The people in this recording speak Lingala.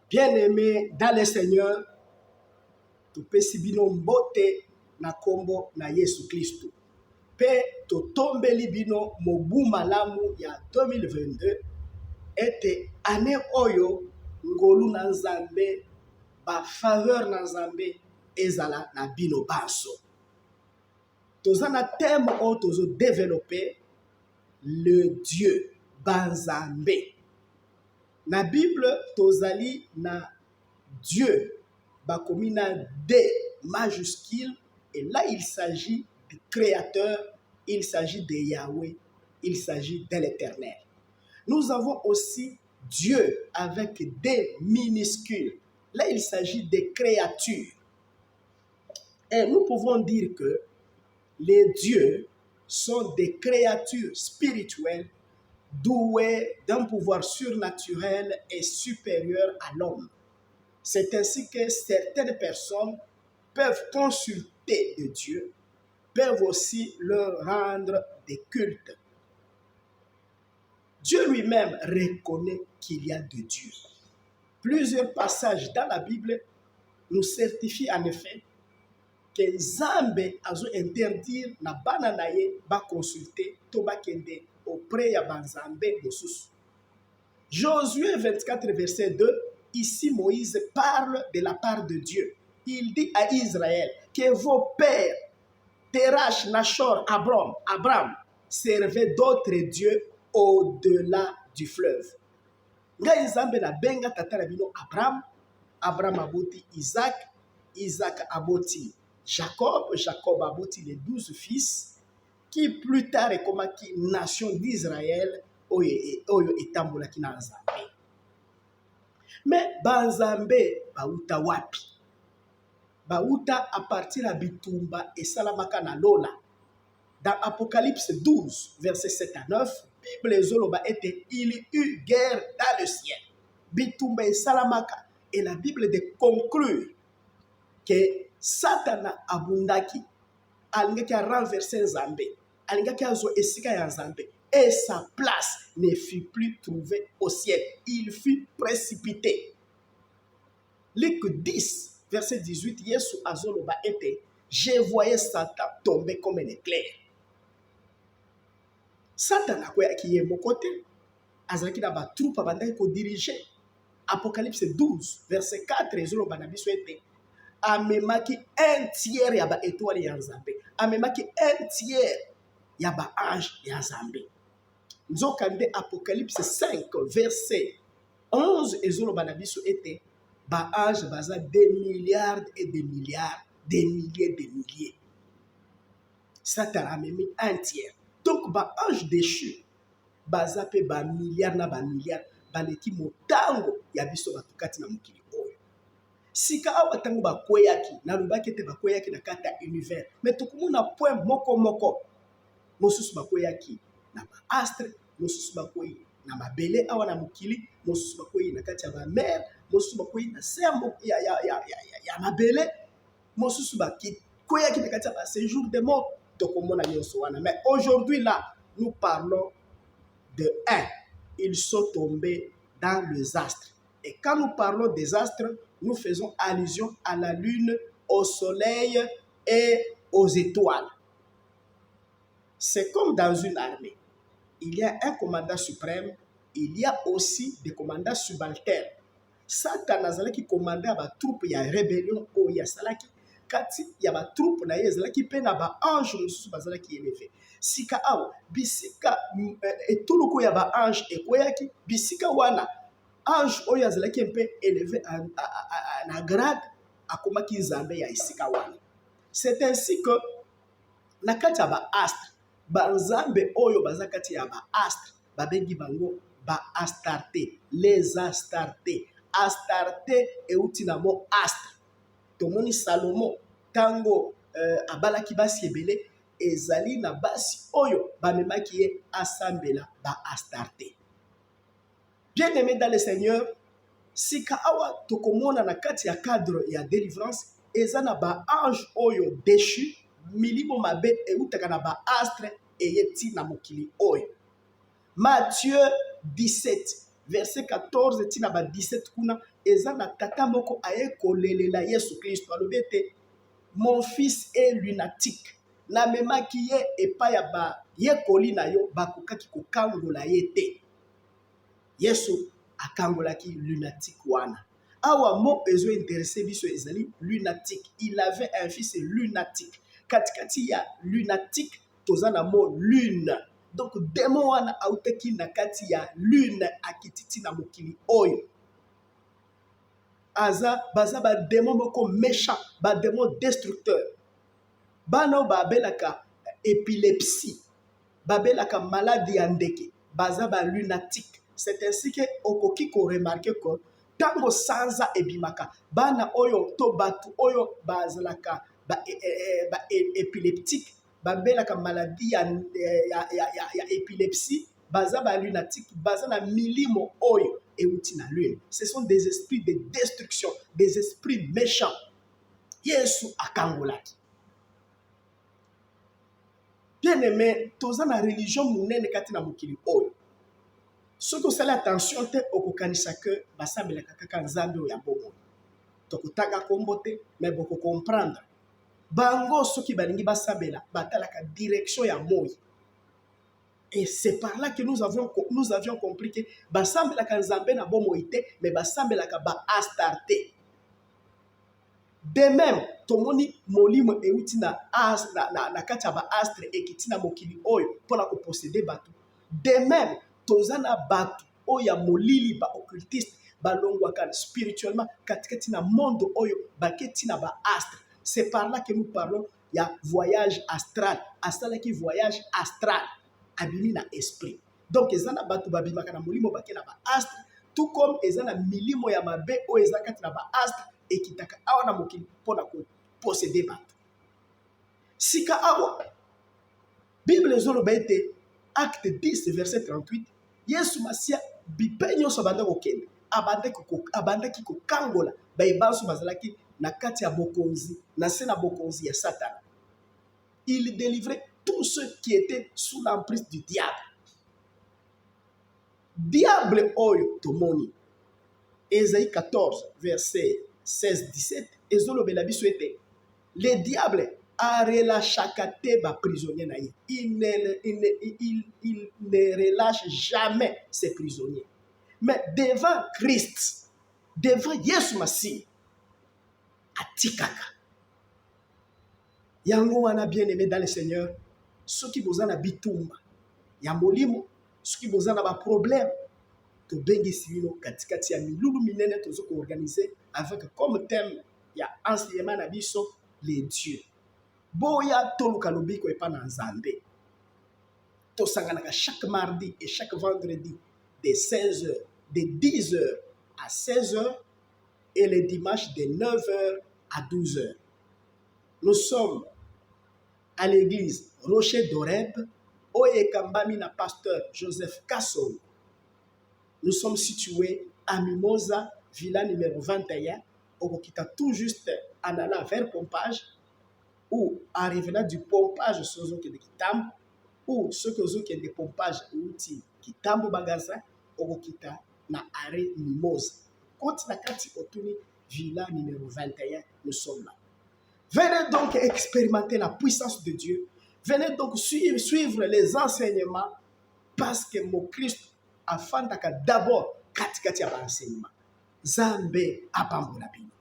Bien-aimés dans le Seigneur, topesi bino mbote na kombo na Yesu Kristo. Pe totombeli bino mobu malamu ya 2022 ete ane oyo ngolu na Nzambe ba faveur na Nzambe ezala na bino baso. Toza na thème oyo tozo développer le Dieu Banzambe. Na Bible tozali na Dieu bakomi na D majuscule et là il s'agit du créateur, il s'agit de Yahweh, il s'agit de l'Éternel. Nous avons aussi Dieu avec D minuscule. Là il s'agit des créatures. Et nous pouvons dire que les dieux sont des créatures spirituelles douées d'un pouvoir surnaturel et supérieur à l'homme. C'est ainsi que certaines personnes peuvent consulter de Dieu, peuvent aussi leur rendre des cultes. Dieu lui-même reconnaît qu'il y a de Dieu. Plusieurs passages dans la Bible nous certifient en effet que Nzambe azo interdire na bana na ye ba consulter to ba kende auprès ya banzambe mosusu. Josué 24 verset 2, ici Moïse parle de la part de Dieu. Il dit à Israël que vos pères, Terach, Nachor, Abraham, servaient d'autres dieux au-delà du fleuve. Nga Nzambe na benga tata na bino Abraham, Abraham aboti Isaac, Isaac aboti Jacob, Jacob aboti les 12 fils, qui plus tard ekomaki nation d'Israël oyo etambolaki na Nzambe. Mais banzambe bauta wapi? Bauta à partir à bitumba et salamaka na lola. Dans Apocalypse 12, verset 7 à 9, Bible zoloba était il y eut guerre dans le ciel. Bitumba et salamaka. Et la Bible de conclure que Satana abundaki, alingaki a renversé Nzambe, alingaki azo esika ya Nzambe, et sa place ne fut plus trouvée au ciel. Il fut précipité. Luc 10, verset 18, Yesu azoloba ete, je voyais Satan tomber comme un éclair. Satan akweyaki ye moko te, azalaki na ba troupe abandaki ko diriger. Apocalypse 12, verset 4, ezoloba na biso ete, amemaki un tiers ya ba étoile ya Nzambe, amemaki un tiers ya ba ange ya Nzambe. Nzokande Apocalypse 5, verset 11, ezoloba na biso ete, ba ange baza des milliards et des milliards, des milliers de milliers. Satan a mis un tiers. Donc ba ange déchu, baza pe ba milliards na ba milliards, baleki motango ya biso batukati na mokili oyo. Sika awa tango bakweyaki, na lubaki ete bakweyaki na kata univers. Mais tokomona point moko moko. Mosusu bakweyaki na ba astre, mosusu bakwei na mabele awa na mokili, mosusu bakwei na kati ya ba mer, mosusu bakwei na sembo ya mabele, mosusu bakweyaki na kati ya ba séjour de mort. Tokomona nyonso wana. Mais aujourd'hui là, nous parlons de un. Ils sont tombés dans les astres. Et quand nous parlons des astres, nous faisons allusion à la lune, au soleil et aux étoiles. C'est comme dans une armée. Il y a un commandant suprême, il y a aussi des commandants subalternes. Satan azalaki commandé à ba troupe ya rébellion o ya salaki kati ya ba troupe na ye azalaki pe na ba ange mosusu bazalaki élevé. Sika awa bisika etuluku ya ba ange ekweyaki bisika wana ange oyo azalaki mpe élevé na grade akomaki Nzambe ya esika wana. C'est ainsi que na kati ya ba astre banzambe oyo baza kati ya ba astre babengi bango ba Astarte, les Astarte. Astarte euti na mo astre. Tomoni Salomo tango abalaki basi ebele ezali na basi oyo bamemaki ye asambela ba Astarte. Bien-aimé dans le Seigneur, sika awa tokomona na kati ya cadre ya délivrance eza na ba ange oyo déchu milimo mabe eutaka na ba astre eyeti na mokili oyo. Matthieu 17 verset 14 tina ba 17 kuna eza na tata moko aye kolelela Yesu Kristo alobi ete mon fils est lunatique namemaki ye epai ya bayekoli na yo bakokaki kokangola ye te. Yesu akangolaki lunatique wana. Awa mo ezo intéressé biso ezali lunatique. Il avait un fils lunatique. Katikati ya lunatique tozana mo lune. Donc démon wana autaki na kati ya lune akititi na mokili oyo. Aza baza ba démon moko méchant, ba démon destructeur. Bana babelaka épilepsie, babelaka maladie ya ndeke, baza ba lunatique. C'est ainsi que okoki ko remarquer que tango sanza ebimaka bana oyo to batu oyo bazalaka ba épileptique babelaka maladie ya épilepsie baza ba lunatique baza na milimo oyo euti na lune. Ce sont des esprits de destruction, des esprits méchants. Yesu akangolaki. Bien aimé, toza na religion munene kati na mokili oyo. Soki osali attention te okokanisa ke basambelaka kaka nzambe oyo ya bomoi. Tokotanga kombo te, mais boko comprendre. Bango soki balingi basambela batalaka direction ya moi. Et c'est par là que nous avions compris que basambelaka nzambe na bomoi te, mais basambelaka ba Astarte. De même, tomoni molimo euti na kati ya ba astre ekiti na mokili oyo pona ko posséder batu. De même, tozana batu oya molili ba occultiste balongwaka spirituellement katikati na monde oyo baketi na ba astre. C'est par là que nous parlons ya voyage astral. Asalaki voyage astral abimi na esprit. Donc ezana batu babimaka na molimo bake na ba astre, tout comme ezana milimo ya mabe oyo ezakati na ba astre ekitaka awa na mokili pona ko posséder batu. Sika awa Bible ezoloba ete acte 10 verset 38 Yesu Masia bipe nyonso abanda kokende abandaki kokangola bayebanso bazalaki na kati ya bokonzi na se na bokonzi ya Satan. Il délivrait tous ceux qui étaient sous l'emprise du diable. Diable oyo tomoni Ésaïe 14 verset 16-17 ezolobela biso ete le diable a relâché ba prisonnier na ye. Il ne relâche jamais ses prisonniers. Mais devant Christ, devant Yesu Masi, atikaka. Yango wana bien aimé dans le Seigneur, ceux qui vous en a bitumba, yambolimo, ceux qui vous en a ba problème, to bengi sivino katikati ya milulu minene tozo ko organiser avec comme thème ya enseignement na biso les dieux. Boya toluka lobiko epa na nzambe. Tosanganaka chaque mardi et chaque vendredi de 16h, de 10h à 16h et le dimanche de 9h à 12h. Nous sommes à l'église Rocher d'Oreb, Oye Kambami na pasteur Joseph Kassou. Nous sommes situés à Mimosa, villa numéro 21, au Kita tout juste en allant vers Pompage, ou en revenant du pompage sozoke de Kitambo, ou ce que zoke de pompage outi Kitambo Bagaza, au Kita na arrêt Mimosa. Quand na kati otuni villa numéro 21, nous sommes là. Venez donc expérimenter la puissance de Dieu. Venez donc suivre les enseignements parce que mon Christ a fait d'abord katikati ya enseignement. Zambe apambola bino.